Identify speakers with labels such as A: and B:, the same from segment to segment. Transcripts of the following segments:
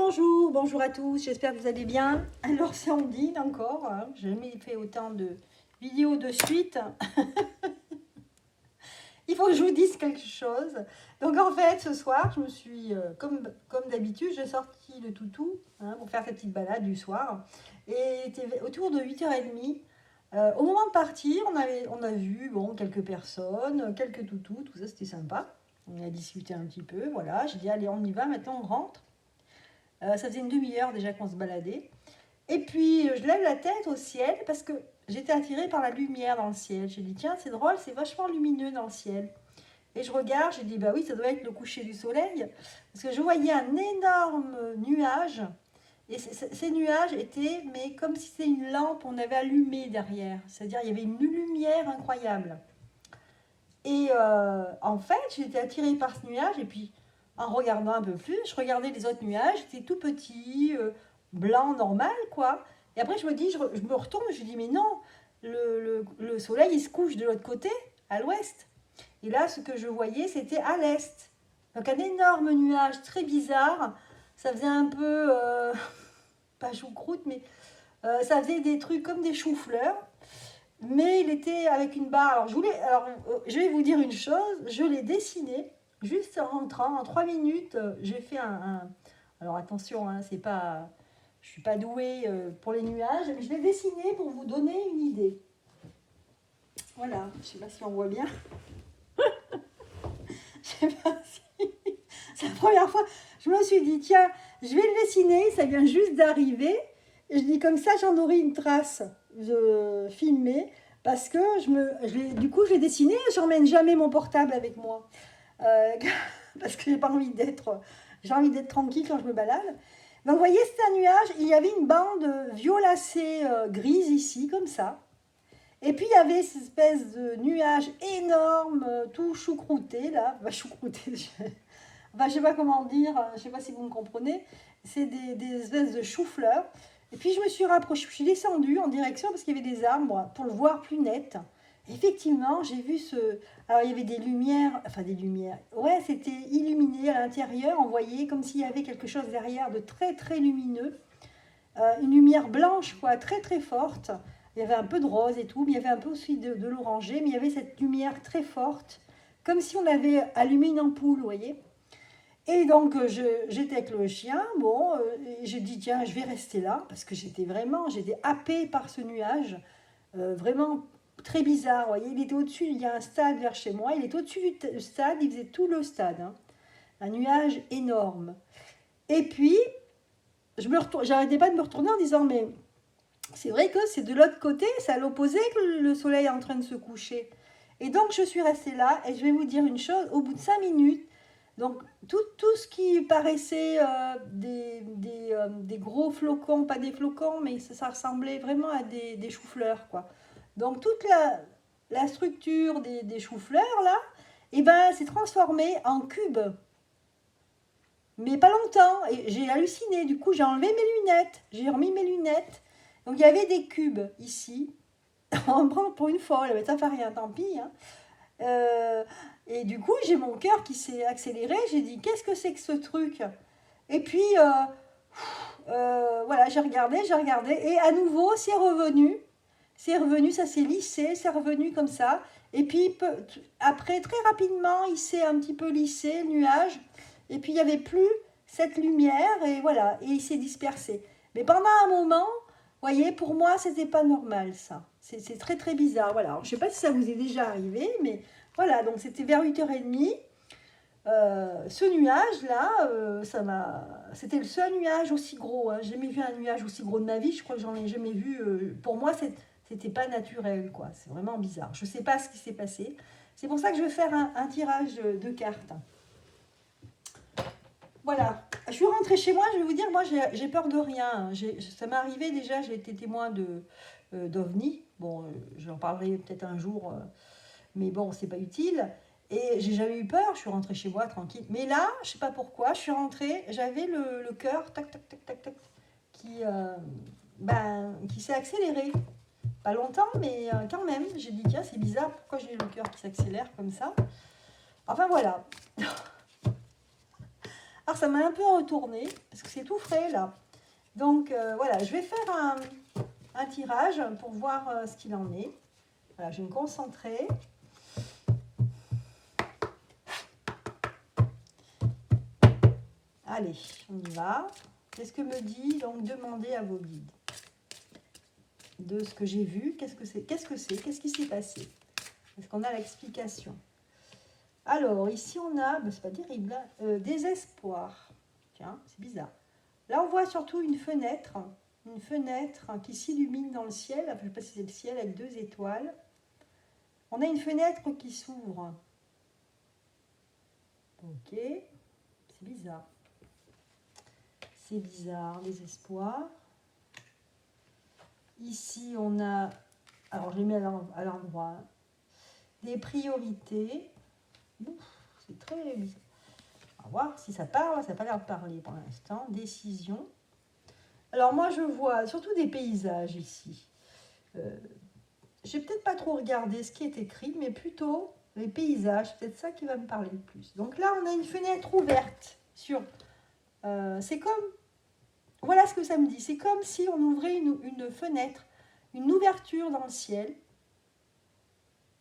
A: bonjour, bonjour à tous, j'espère que vous allez bien. Alors c'est Ondine encore, hein. J'ai jamais fait autant de vidéos de suite. Il faut que je vous dise quelque chose. Donc en fait ce soir, je me suis, comme d'habitude, j'ai sorti le toutou hein, pour faire cette petite balade du soir. Et il était autour de 8h30. Au moment de partir, on a vu bon, quelques personnes, quelques toutous, tout ça c'était sympa. On a discuté un petit peu, voilà. J'ai dit allez on y va, maintenant on rentre. Ça faisait une demi-heure déjà qu'on se baladait. Et puis, je lève la tête au ciel parce que j'étais attirée par la lumière dans le ciel. J'ai dit, tiens, c'est drôle, c'est vachement lumineux dans le ciel. Et je regarde, j'ai dit, bah oui, ça doit être le coucher du soleil. Parce que je voyais un énorme nuage. Et ces nuages étaient, mais comme si c'était une lampe, on avait allumé derrière. C'est-à-dire, il y avait une lumière incroyable. Et en fait, j'étais attirée par ce nuage. Et puis, en regardant un peu plus, je regardais les autres nuages. C'était tout petit, blanc, normal, quoi. Et après, je me dis, je me retourne, je dis, mais non, le soleil, il se couche de l'autre côté, à l'ouest. Et là, ce que je voyais, c'était à l'est. Donc, un énorme nuage très bizarre. Ça faisait un peu, pas choucroute, mais ça faisait des trucs comme des choux-fleurs. Mais il était avec une barre. Je vais vous dire une chose, je l'ai dessiné juste en rentrant. En 3 minutes, j'ai fait alors attention, hein, c'est pas, je ne suis pas douée pour les nuages, mais je l'ai dessiné pour vous donner une idée. Voilà, je ne sais pas si on voit bien. Je sais pas si... C'est la première fois. Je me suis dit, tiens, je vais le dessiner, ça vient juste d'arriver. Et je dis comme ça, j'en aurai une trace de filmer. Parce que du coup, je l'ai dessiné, je n'emmène jamais mon portable avec moi. Parce que j'ai envie d'être tranquille quand je me balade. Donc, vous voyez, c'est un nuage. Il y avait une bande violacée grise ici, comme ça. Et puis, il y avait cette espèce de nuage énorme, tout choucrouté, là. Bah, choucrouté, enfin, je ne sais pas comment dire, je ne sais pas si vous me comprenez. C'est des espèces de choux-fleurs. Et puis, je me suis rapprochée, je suis descendue en direction parce qu'il y avait des arbres pour le voir plus net. Effectivement, j'ai vu Alors, il y avait des lumières, Ouais, c'était illuminé à l'intérieur. On voyait comme s'il y avait quelque chose derrière de très, très lumineux. Une lumière blanche, quoi, très, très forte. Il y avait un peu de rose et tout, mais il y avait un peu aussi de l'orangé. Mais il y avait cette lumière très forte, comme si on avait allumé une ampoule, vous voyez. Et donc, j'étais avec le chien, et j'ai dit, tiens, je vais rester là, parce que j'étais happée par ce nuage, vraiment très bizarre, vous voyez, il était au-dessus, il y a un stade vers chez moi, il est au-dessus du stade, il faisait tout le stade, hein, un nuage énorme. Et puis, j'arrêtais pas de me retourner en disant, mais c'est vrai que c'est de l'autre côté, c'est à l'opposé que le soleil est en train de se coucher. Et donc, je suis restée là, et je vais vous dire une chose, au bout de 5 minutes, donc tout ce qui paraissait des gros flocons, pas des flocons, mais ça ressemblait vraiment à des choux-fleurs, quoi. Donc toute la structure des choux-fleurs, là, et ben, s'est transformée en cubes. Mais pas longtemps, et j'ai halluciné, du coup j'ai enlevé mes lunettes, j'ai remis mes lunettes. Donc il y avait des cubes ici, on me prend pour une folle, mais ça fait rien, tant pis, hein. Et du coup, j'ai mon cœur qui s'est accéléré. J'ai dit, qu'est-ce que c'est que ce truc? Et puis, voilà, j'ai regardé. Et à nouveau, c'est revenu. Ça s'est lissé, c'est revenu comme ça. Et puis, après, très rapidement, il s'est un petit peu lissé, le nuage. Et puis, il n'y avait plus cette lumière. Et voilà, et il s'est dispersé. Mais pendant un moment, vous voyez, pour moi, c'était pas normal, ça. C'est très, très bizarre. Voilà. Alors, je ne sais pas si ça vous est déjà arrivé, mais voilà. Donc, c'était vers 8h30. Ce nuage-là, c'était le seul nuage aussi gros. Hein. J'ai jamais vu un nuage aussi gros de ma vie. Je crois que j'en ai jamais vu. Pour moi, c'était pas naturel, quoi. C'est vraiment bizarre. Je ne sais pas ce qui s'est passé. C'est pour ça que je vais faire un tirage de cartes. Voilà, je suis rentrée chez moi, je vais vous dire, moi j'ai peur de rien. Ça m'est arrivé déjà, j'ai été témoin d'OVNI. Bon, j'en parlerai peut-être un jour, mais bon, c'est pas utile. Et j'ai jamais eu peur, je suis rentrée chez moi tranquille. Mais là, je sais pas pourquoi, je suis rentrée, j'avais le cœur, tac, tac, tac, tac, tac, qui s'est accéléré. Pas longtemps, mais quand même, j'ai dit, tiens, c'est bizarre, pourquoi j'ai le cœur qui s'accélère comme ça? Enfin voilà. Alors, ça m'a un peu retourné, parce que c'est tout frais, là. Donc, voilà, je vais faire un tirage pour voir ce qu'il en est. Voilà, je vais me concentrer. Allez, on y va. Qu'est-ce que me dit, donc, demandez à vos guides de ce que j'ai vu. Qu'est-ce que c'est? Qu'est-ce qui s'est passé? Est-ce qu'on a l'explication? Alors, ici, on a, ben, c'est pas terrible, hein, désespoir. Tiens, c'est bizarre. Là, on voit surtout une fenêtre qui s'illumine dans le ciel. Enfin, je ne sais pas si c'est le ciel avec 2 étoiles. On a une fenêtre qui s'ouvre. Ok, c'est bizarre. C'est bizarre, désespoir. Ici, on a, alors je les mets à l'endroit, hein, des priorités. C'est très bizarre. On va voir si ça parle. Ça n'a pas l'air de parler pour l'instant. Décision. Alors moi, je vois surtout des paysages ici. Je n'ai peut-être pas trop regardé ce qui est écrit, mais plutôt les paysages. C'est peut-être ça qui va me parler le plus. Donc là, on a une fenêtre ouverte sur... c'est comme... Voilà ce que ça me dit. C'est comme si on ouvrait une fenêtre, une ouverture dans le ciel.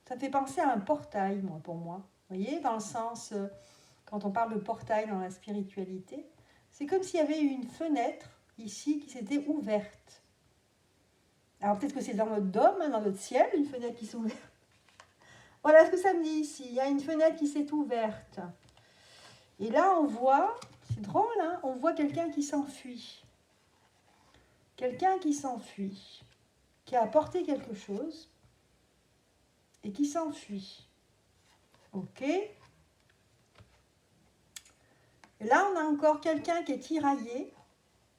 A: Ça me fait penser à un portail, moi, pour moi. Vous voyez, dans le sens, quand on parle de portail dans la spiritualité, c'est comme s'il y avait une fenêtre ici qui s'était ouverte. Alors peut-être que c'est dans notre dôme, hein, dans notre ciel, une fenêtre qui s'ouvre. Voilà ce que ça me dit ici. Il y a une fenêtre qui s'est ouverte. Et là, on voit, c'est drôle, hein, on voit quelqu'un qui s'enfuit. Quelqu'un qui s'enfuit, qui a apporté quelque chose et qui s'enfuit. Ok. Et là, on a encore quelqu'un qui est tiraillé,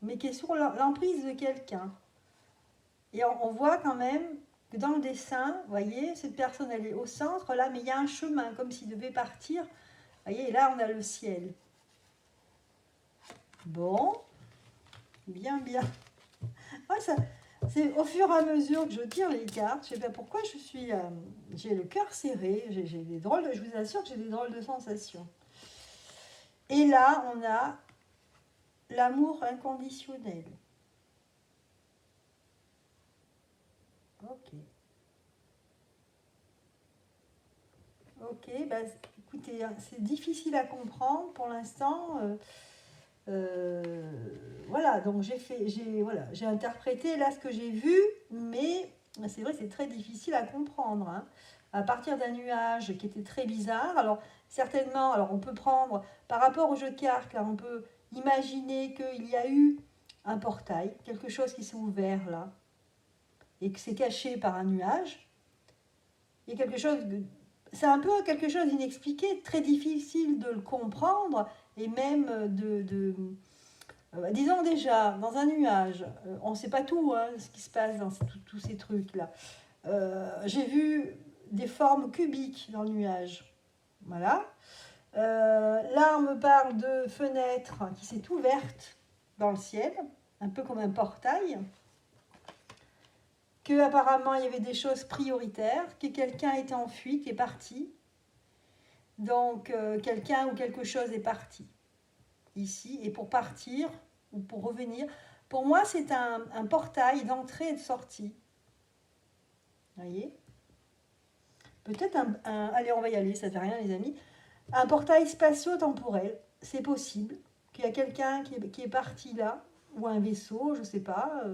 A: mais qui est sous l'emprise de quelqu'un. Et on voit quand même que dans le dessin, vous voyez, cette personne, elle est au centre, là, mais il y a un chemin, comme s'il devait partir. Vous voyez, et là, on a le ciel. Bon, bien, bien. Ah, c'est au fur et à mesure que je tire les cartes, je ne sais pas pourquoi j'ai le cœur serré, j'ai des drôles, je vous assure que j'ai des drôles de sensations. Et là, on a l'amour inconditionnel. Ok. Ok, bah, écoutez, c'est difficile à comprendre pour l'instant. Voilà, donc j'ai interprété là ce que j'ai vu, mais c'est vrai, c'est très difficile à comprendre. Hein. À partir d'un nuage qui était très bizarre, alors certainement, alors on peut prendre par rapport au jeu de cartes, là, on peut imaginer qu'il y a eu un portail, quelque chose qui s'est ouvert là, et que c'est caché par un nuage. Il y a quelque chose, c'est un peu quelque chose d'inexpliqué, très difficile de le comprendre et même disons déjà, dans un nuage, on ne sait pas tout, hein, ce qui se passe dans tous ces trucs-là. J'ai vu des formes cubiques dans le nuage. Voilà. Là, on me parle de fenêtre qui s'est ouverte dans le ciel, un peu comme un portail. Que apparemment il y avait des choses prioritaires, que quelqu'un était en fuite, est parti. Donc, quelqu'un ou quelque chose est parti ici. Et pour partir, ou pour revenir, pour moi, c'est un portail d'entrée et de sortie. Vous voyez? Peut-être allez, on va y aller, ça ne fait rien, les amis. Un portail spatio-temporel, c'est possible. Qu'il y a quelqu'un qui est parti là, ou un vaisseau, je ne sais pas.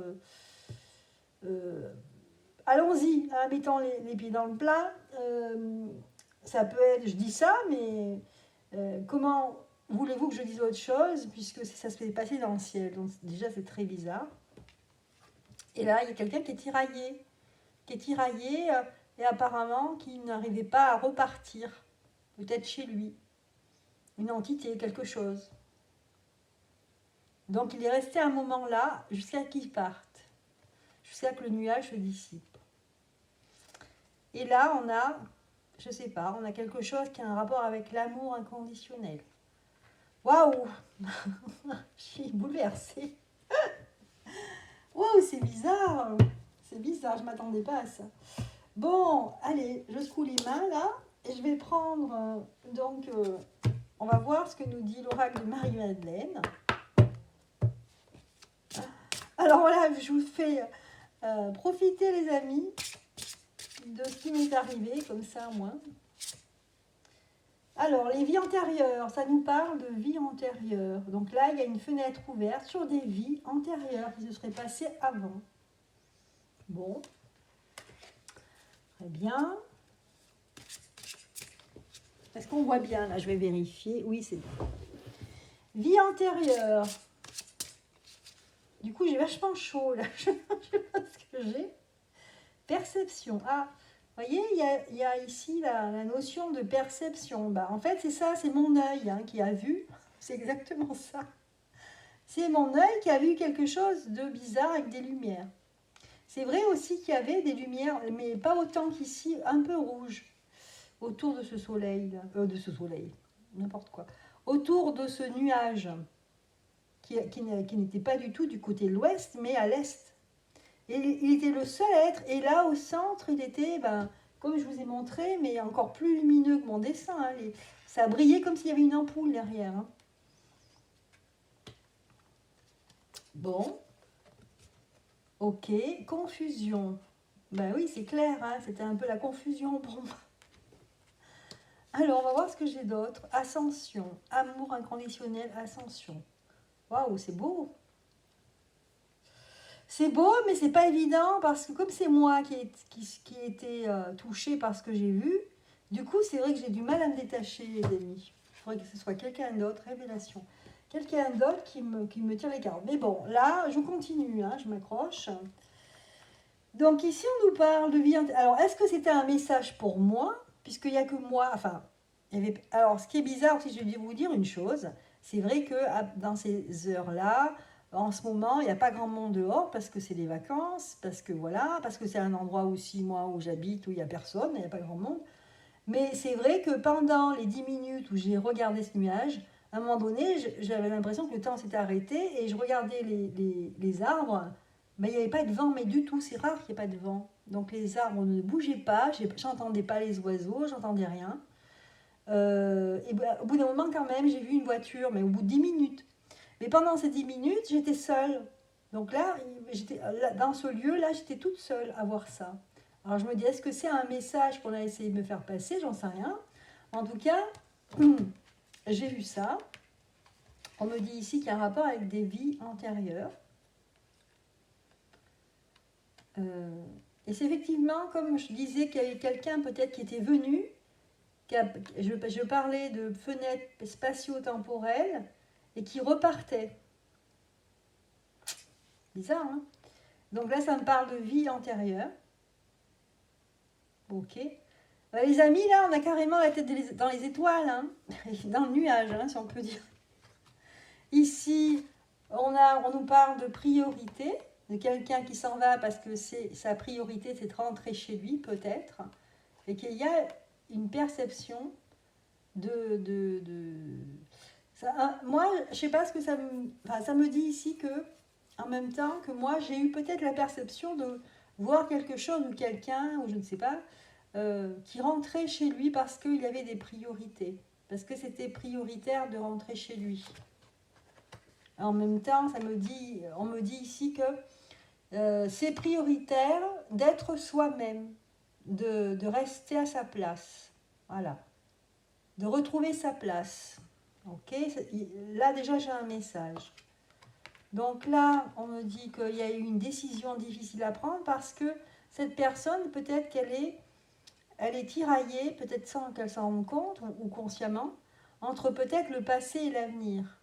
A: Allons-y, hein, mettons les pieds dans le plat. Ça peut être, je dis ça, mais comment voulez-vous que je dise autre chose, puisque ça se fait passer dans le ciel. Donc déjà, c'est très bizarre. Et là, il y a quelqu'un qui est tiraillé et apparemment qui n'arrivait pas à repartir, peut-être chez lui. Une entité, quelque chose. Donc il est resté un moment là, jusqu'à qu'il parte, jusqu'à que le nuage se dissipe. Et là, on a, je ne sais pas, on a quelque chose qui a un rapport avec l'amour inconditionnel. Waouh. Je suis bouleversée. Waouh, c'est bizarre. C'est bizarre, je ne m'attendais pas à ça. Bon, allez, je secoue les mains là. Et je vais prendre on va voir ce que nous dit l'oracle de Marie-Madeleine. Alors voilà, je vous fais profiter les amis de ce qui m'est arrivé, comme ça moi. Alors, les vies antérieures, ça nous parle de vie antérieure. Donc là, il y a une fenêtre ouverte sur des vies antérieures qui se seraient passées avant. Bon, très bien. Est-ce qu'on voit bien? Là, je vais vérifier. Oui, c'est bon. Vie antérieure. Du coup, j'ai vachement chaud là. Je ne sais pas ce que j'ai. Perception. Ah, vous voyez, il y a ici la notion de perception. Bah, en fait, c'est ça, c'est mon œil qui a vu. C'est exactement ça. C'est mon œil qui a vu quelque chose de bizarre avec des lumières. C'est vrai aussi qu'il y avait des lumières, mais pas autant qu'ici, un peu rouges, autour de ce soleil, n'importe quoi. Autour de ce nuage, qui n'était pas du tout du côté de l'ouest, mais à l'est. Et il était le seul à être, et là, au centre, il était, comme je vous ai montré, mais encore plus lumineux que mon dessin. Ça brillait comme s'il y avait une ampoule derrière. Bon. Ok, confusion. Ben oui, c'est clair, c'était un peu la confusion pour moi. Alors, on va voir ce que j'ai d'autre. Ascension, amour inconditionnel, ascension. Waouh, c'est beau. C'est beau, mais c'est pas évident parce que comme c'est moi qui ai été touchée par ce que j'ai vu, du coup, c'est vrai que j'ai du mal à me détacher, les amis. Il faudrait que ce soit quelqu'un d'autre, révélation. Quelqu'un d'autre qui me tire les cartes. Mais bon, là, je continue, je m'accroche. Donc ici, on nous parle de vie. Alors, est-ce que c'était un message pour moi? Puisqu'il n'y a que moi. Enfin, alors, ce qui est bizarre aussi, je vais vous dire une chose. C'est vrai que dans ces heures-là, en ce moment, il n'y a pas grand monde dehors parce que c'est les vacances, parce que voilà, parce que c'est un endroit aussi, moi, où j'habite, où il n'y a personne, il n'y a pas grand monde. Mais c'est vrai que pendant les 10 minutes où j'ai regardé ce nuage, à un moment donné, j'avais l'impression que le temps s'était arrêté et je regardais les arbres. Mais il n'y avait pas de vent, mais du tout, c'est rare qu'il n'y ait pas de vent. Donc les arbres ne bougeaient pas, j'entendais pas les oiseaux, j'entendais rien. Au bout d'un moment, quand même, j'ai vu une voiture, mais au bout de 10 minutes. Mais pendant ces 10 minutes, j'étais seule. Donc là, dans ce lieu-là, j'étais toute seule à voir ça. Alors je me dis, est-ce que c'est un message qu'on a essayé de me faire passer? J'en sais rien. En tout cas, j'ai vu ça. On me dit ici qu'il y a un rapport avec des vies antérieures. Et c'est effectivement, comme je disais, qu'il y avait quelqu'un peut-être qui était venu. Je parlais de fenêtres spatio-temporelles et qui repartait. Bizarre, hein? Donc là, ça me parle de vie antérieure. Ok. Les amis, là, on a carrément la tête dans les étoiles, dans le nuage, si on peut dire. Ici, on nous parle de priorité, de quelqu'un qui s'en va parce que sa priorité, c'est de rentrer chez lui, peut-être, et qu'il y a une perception moi, je ne sais pas ce que ça me dit ici que, en même temps que moi, j'ai eu peut-être la perception de voir quelque chose ou quelqu'un, ou je ne sais pas, qui rentrait chez lui parce qu'il y avait des priorités, parce que c'était prioritaire de rentrer chez lui. En même temps, on me dit ici que c'est prioritaire d'être soi-même, de rester à sa place, voilà, de retrouver sa place. Ok, là déjà j'ai un message. Donc là, on me dit qu'il y a eu une décision difficile à prendre parce que cette personne, peut-être elle est tiraillée, peut-être sans qu'elle s'en rende compte ou consciemment, entre peut-être le passé et l'avenir.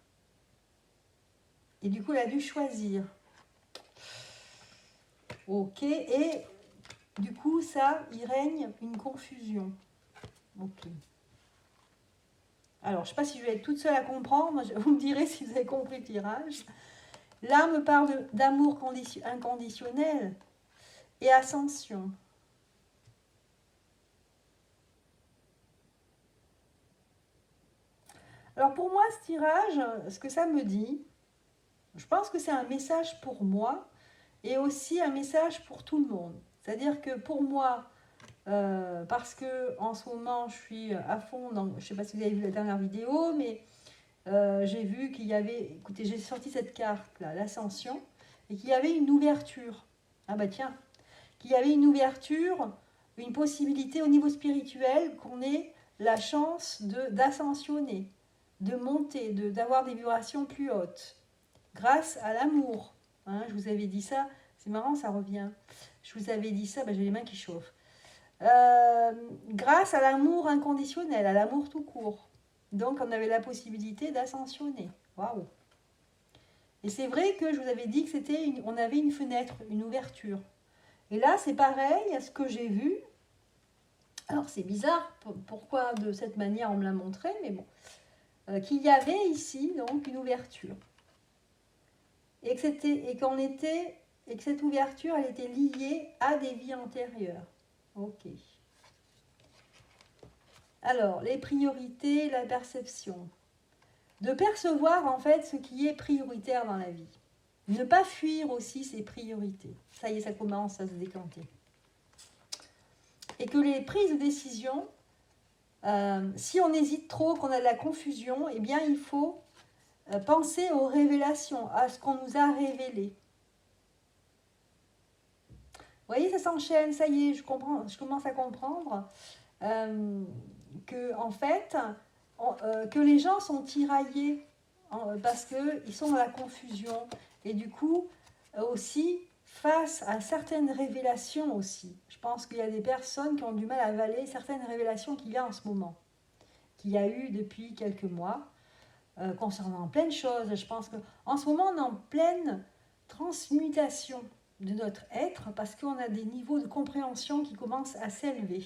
A: Et du coup, elle a dû choisir. Ok, et du coup, il règne une confusion. Ok. Alors, je ne sais pas si je vais être toute seule à comprendre, vous me direz si vous avez compris le tirage. Là, on me parle d'amour inconditionnel et ascension. Alors pour moi, ce tirage, ce que ça me dit, je pense que c'est un message pour moi et aussi un message pour tout le monde. C'est-à-dire que pour moi, parce que en ce moment je suis à fond dans, je ne sais pas si vous avez vu la dernière vidéo, mais j'ai vu qu'il y avait, écoutez, j'ai sorti cette carte là, l'ascension, et qu'il y avait une ouverture. Ah bah tiens, qu'il y avait une ouverture, une possibilité au niveau spirituel qu'on ait la chance d'ascensionner, de monter, d'avoir des vibrations plus hautes, grâce à l'amour. Hein, je vous avais dit ça, c'est marrant, ça revient. Je vous avais dit ça, bah, j'ai les mains qui chauffent. Grâce à l'amour inconditionnel, à l'amour tout court. Donc on avait la possibilité d'ascensionner. Waouh! Et c'est vrai que je vous avais dit que on avait une fenêtre, une ouverture. Et là c'est pareil à ce que j'ai vu. Alors c'est bizarre, pourquoi de cette manière on me l'a montré, mais bon. Qu'il y avait ici donc une ouverture. Et que cette ouverture elle était liée à des vies antérieures. Ok. Alors, les priorités, la perception. De percevoir en fait ce qui est prioritaire dans la vie. Ne pas fuir aussi ses priorités. Ça y est, ça commence à se décanter. Et que les prises de décision, si on hésite trop, qu'on a de la confusion, eh bien il faut penser aux révélations, à ce qu'on nous a révélé. Vous voyez, ça s'enchaîne, ça y est, je commence à comprendre que en fait, que les gens sont tiraillés parce qu'ils sont dans la confusion et du coup aussi face à certaines révélations aussi. Je pense qu'il y a des personnes qui ont du mal à avaler certaines révélations qu'il y a en ce moment, qu'il y a eu depuis quelques mois concernant plein de choses. Je pense qu'en ce moment on est en pleine transmutation de notre être parce qu'on a des niveaux de compréhension qui commencent à s'élever.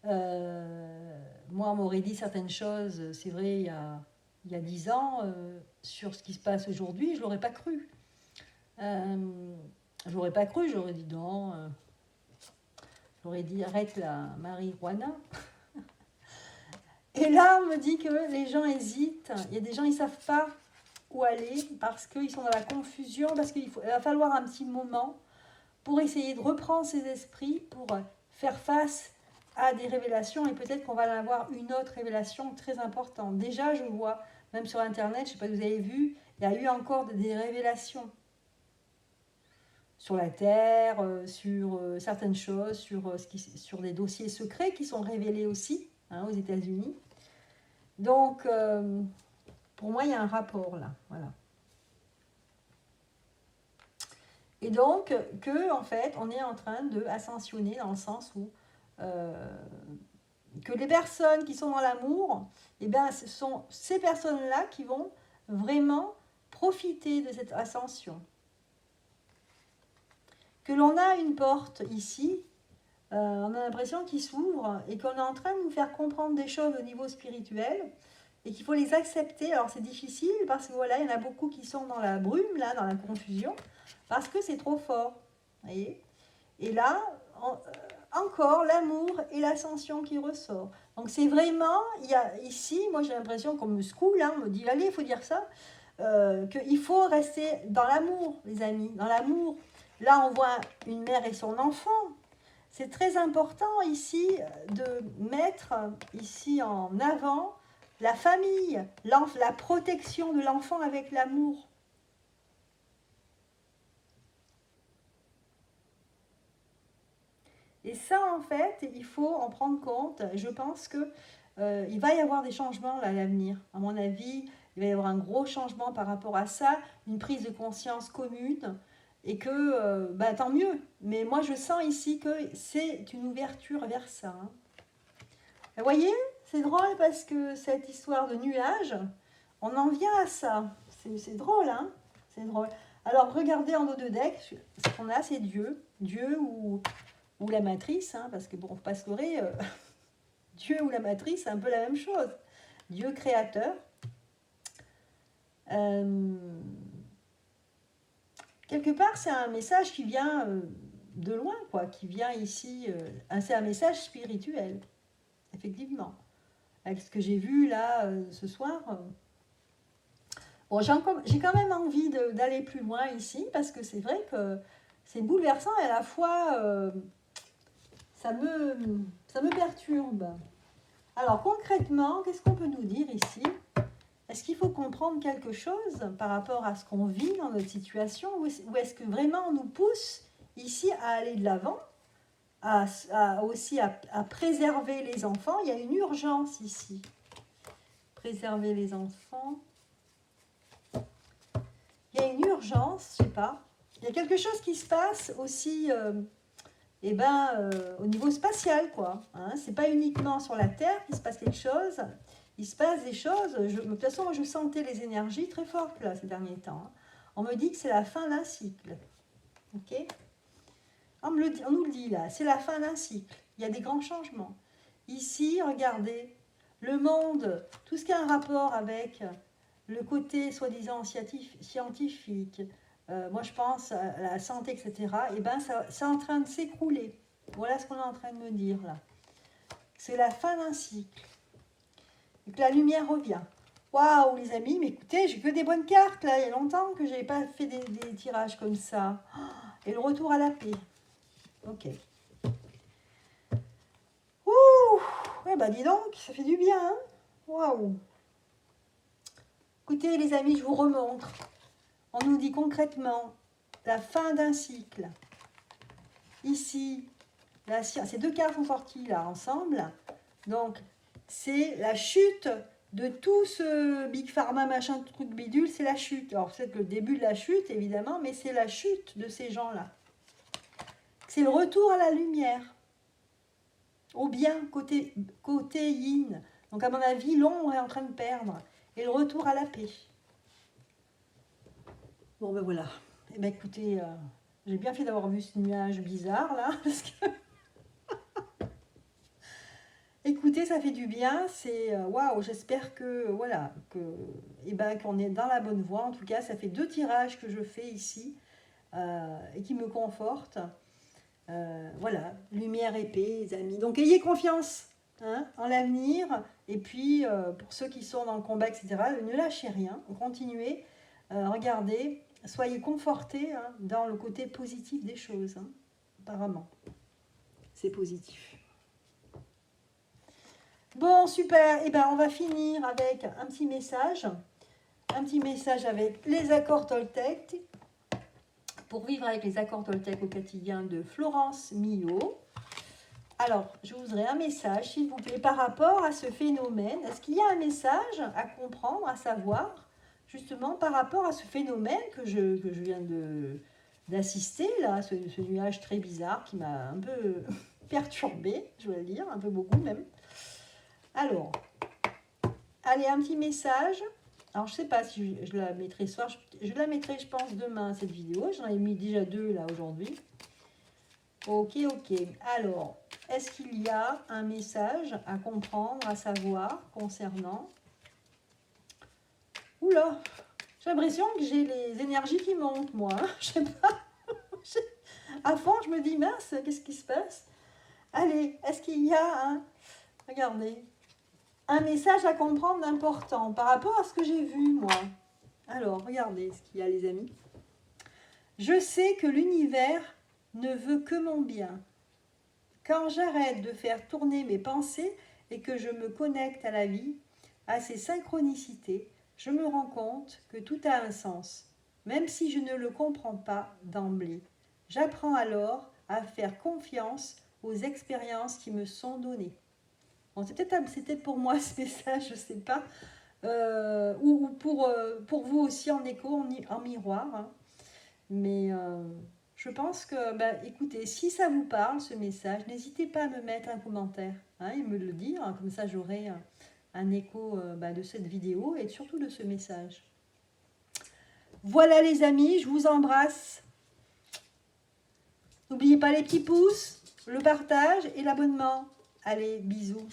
A: Moi, on m'aurait dit certaines choses, c'est vrai, il y a 10 ans, sur ce qui se passe aujourd'hui, je ne l'aurais pas cru. J'aurais dit non. J'aurais dit arrête la marijuana. Et là, on me dit que les gens hésitent. Il y a des gens, ils ne savent pas où aller parce qu'ils sont dans la confusion, parce qu'il va falloir un petit moment pour essayer de reprendre ses esprits, pour faire face à des révélations et peut-être qu'on va en avoir une autre révélation très importante. Déjà, je vois, même sur Internet, je ne sais pas si vous avez vu, il y a eu encore des révélations sur la Terre, sur certaines choses, sur des dossiers secrets qui sont révélés aussi aux États-Unis. Donc, pour moi, il y a un rapport là. Voilà. Et donc, en fait, on est en train d'ascensionner dans le sens où que les personnes qui sont dans l'amour, eh bien, ce sont ces personnes-là qui vont vraiment profiter de cette ascension. Que l'on a une porte ici, on a l'impression qu'il s'ouvre et qu'on est en train de nous faire comprendre des choses au niveau spirituel et qu'il faut les accepter. Alors c'est difficile parce que voilà, il y en a beaucoup qui sont dans la brume, là, dans la confusion, parce que c'est trop fort. Voyez ? Et là, encore l'amour et l'ascension qui ressort. Donc c'est vraiment, il y a ici, moi j'ai l'impression qu'on me secoue là, on me dit allez, il faut dire ça, qu'il faut rester dans l'amour, les amis, dans l'amour. Là on voit une mère et son enfant. C'est très important ici de mettre ici en avant la famille, la protection de l'enfant avec l'amour. Et ça, en fait, il faut en prendre compte. Je pense que il va y avoir des changements là, à l'avenir. À mon avis, il va y avoir un gros changement par rapport à ça, une prise de conscience commune, et que, tant mieux. Mais moi, je sens ici que c'est une ouverture vers ça. Hein. Vous voyez, c'est drôle parce que cette histoire de nuages, on en vient à ça. C'est drôle, hein? C'est drôle. Alors, regardez en haut de deck, ce qu'on a, c'est Dieu. Dieu ou la matrice, hein, parce que bon, faut pas se leurrer, Dieu ou la matrice, c'est un peu la même chose. Dieu créateur. Quelque part, c'est un message qui vient de loin, quoi, qui vient ici. C'est un message spirituel, effectivement. Avec ce que j'ai vu là ce soir. Bon, j'ai quand même envie d'aller plus loin ici, parce que c'est vrai que c'est bouleversant et à la fois. ça me perturbe. Alors concrètement, qu'est-ce qu'on peut nous dire ici? Est-ce qu'il faut comprendre quelque chose par rapport à ce qu'on vit dans notre situation, ou est-ce que vraiment on nous pousse ici à aller de l'avant, aussi à préserver les enfants? Il y a une urgence ici. Préserver les enfants. Il y a une urgence, je ne sais pas. Il y a quelque chose qui se passe aussi au niveau spatial, quoi. Hein, c'est pas uniquement sur la Terre qu'il se passe quelque chose. Il se passe des choses. De toute façon, moi, je sentais les énergies très fortes là, ces derniers temps. Hein. On me dit que c'est la fin d'un cycle. Ok? On nous le dit là, c'est la fin d'un cycle. Il y a des grands changements. Ici, regardez, le monde, tout ce qui a un rapport avec le côté soi-disant scientifique, moi je pense à la santé, etc., et ben c'est en train de s'écrouler. Voilà ce qu'on est en train de me dire là. C'est la fin d'un cycle. Et que la lumière revient. Waouh les amis, mais écoutez, j'ai que des bonnes cartes là. Il y a longtemps que je n'avais pas fait des tirages comme ça. Et le retour à la paix. Ok. Ouh, eh ben dis donc, ça fait du bien. Hein. Waouh. Écoutez les amis, je vous remontre. On nous dit concrètement la fin d'un cycle. Ici, ces deux cartes sont sorties là ensemble. Donc, c'est la chute de tout ce Big Pharma, machin, truc bidule, c'est la chute. Alors, c'est le début de la chute, évidemment, mais c'est la chute de ces gens-là. C'est le retour à la lumière. Au bien, côté yin. Donc, à mon avis, l'ombre est en train de perdre. Et le retour à la paix. Bon, ben voilà. Eh bien, écoutez, j'ai bien fait d'avoir vu ce nuage bizarre, là, parce que... Écoutez, ça fait du bien, c'est waouh, j'espère que voilà, qu'on est dans la bonne voie. En tout cas, ça fait 2 tirages que je fais ici et qui me confortent. Voilà, lumière épée, les amis. Donc ayez confiance hein, en l'avenir. Et puis pour ceux qui sont dans le combat, etc., ne lâchez rien, continuez, regardez, soyez confortés hein, dans le côté positif des choses. Hein, apparemment, c'est positif. Bon, super. Eh ben, on va finir avec un petit message. Un petit message avec les accords Toltec. Pour vivre avec les accords Toltec au quotidien de Florence Millot. Alors, je voudrais un message, s'il vous plaît, par rapport à ce phénomène. Est-ce qu'il y a un message à comprendre, à savoir, justement, par rapport à ce phénomène que je viens d'assister, là, ce nuage très bizarre qui m'a un peu perturbée, je dois le dire, un peu beaucoup même. Alors, allez, un petit message. Alors, je ne sais pas si je la mettrai ce soir. Je la mettrai, je pense, demain, cette vidéo. J'en ai mis déjà 2, là, aujourd'hui. Ok. Alors, est-ce qu'il y a un message à comprendre, à savoir, concernant... Oula, j'ai l'impression que j'ai les énergies qui montent, moi. Hein. Je sais pas. À fond, je me dis, mince, qu'est-ce qui se passe? Allez, est-ce qu'il y a un... Regardez. Un message à comprendre d'important par rapport à ce que j'ai vu, moi. Alors, regardez ce qu'il y a, les amis. Je sais que l'univers ne veut que mon bien. Quand j'arrête de faire tourner mes pensées et que je me connecte à la vie, à ses synchronicités, je me rends compte que tout a un sens, même si je ne le comprends pas d'emblée. J'apprends alors à faire confiance aux expériences qui me sont données. Bon, c'était pour moi ce message, je ne sais pas, ou pour vous aussi en écho, en miroir. Hein. Mais je pense que, écoutez, si ça vous parle, ce message, n'hésitez pas à me mettre un commentaire hein, et me le dire, hein, comme ça j'aurai un écho de cette vidéo et surtout de ce message. Voilà les amis, je vous embrasse. N'oubliez pas les petits pouces, le partage et l'abonnement. Allez, bisous.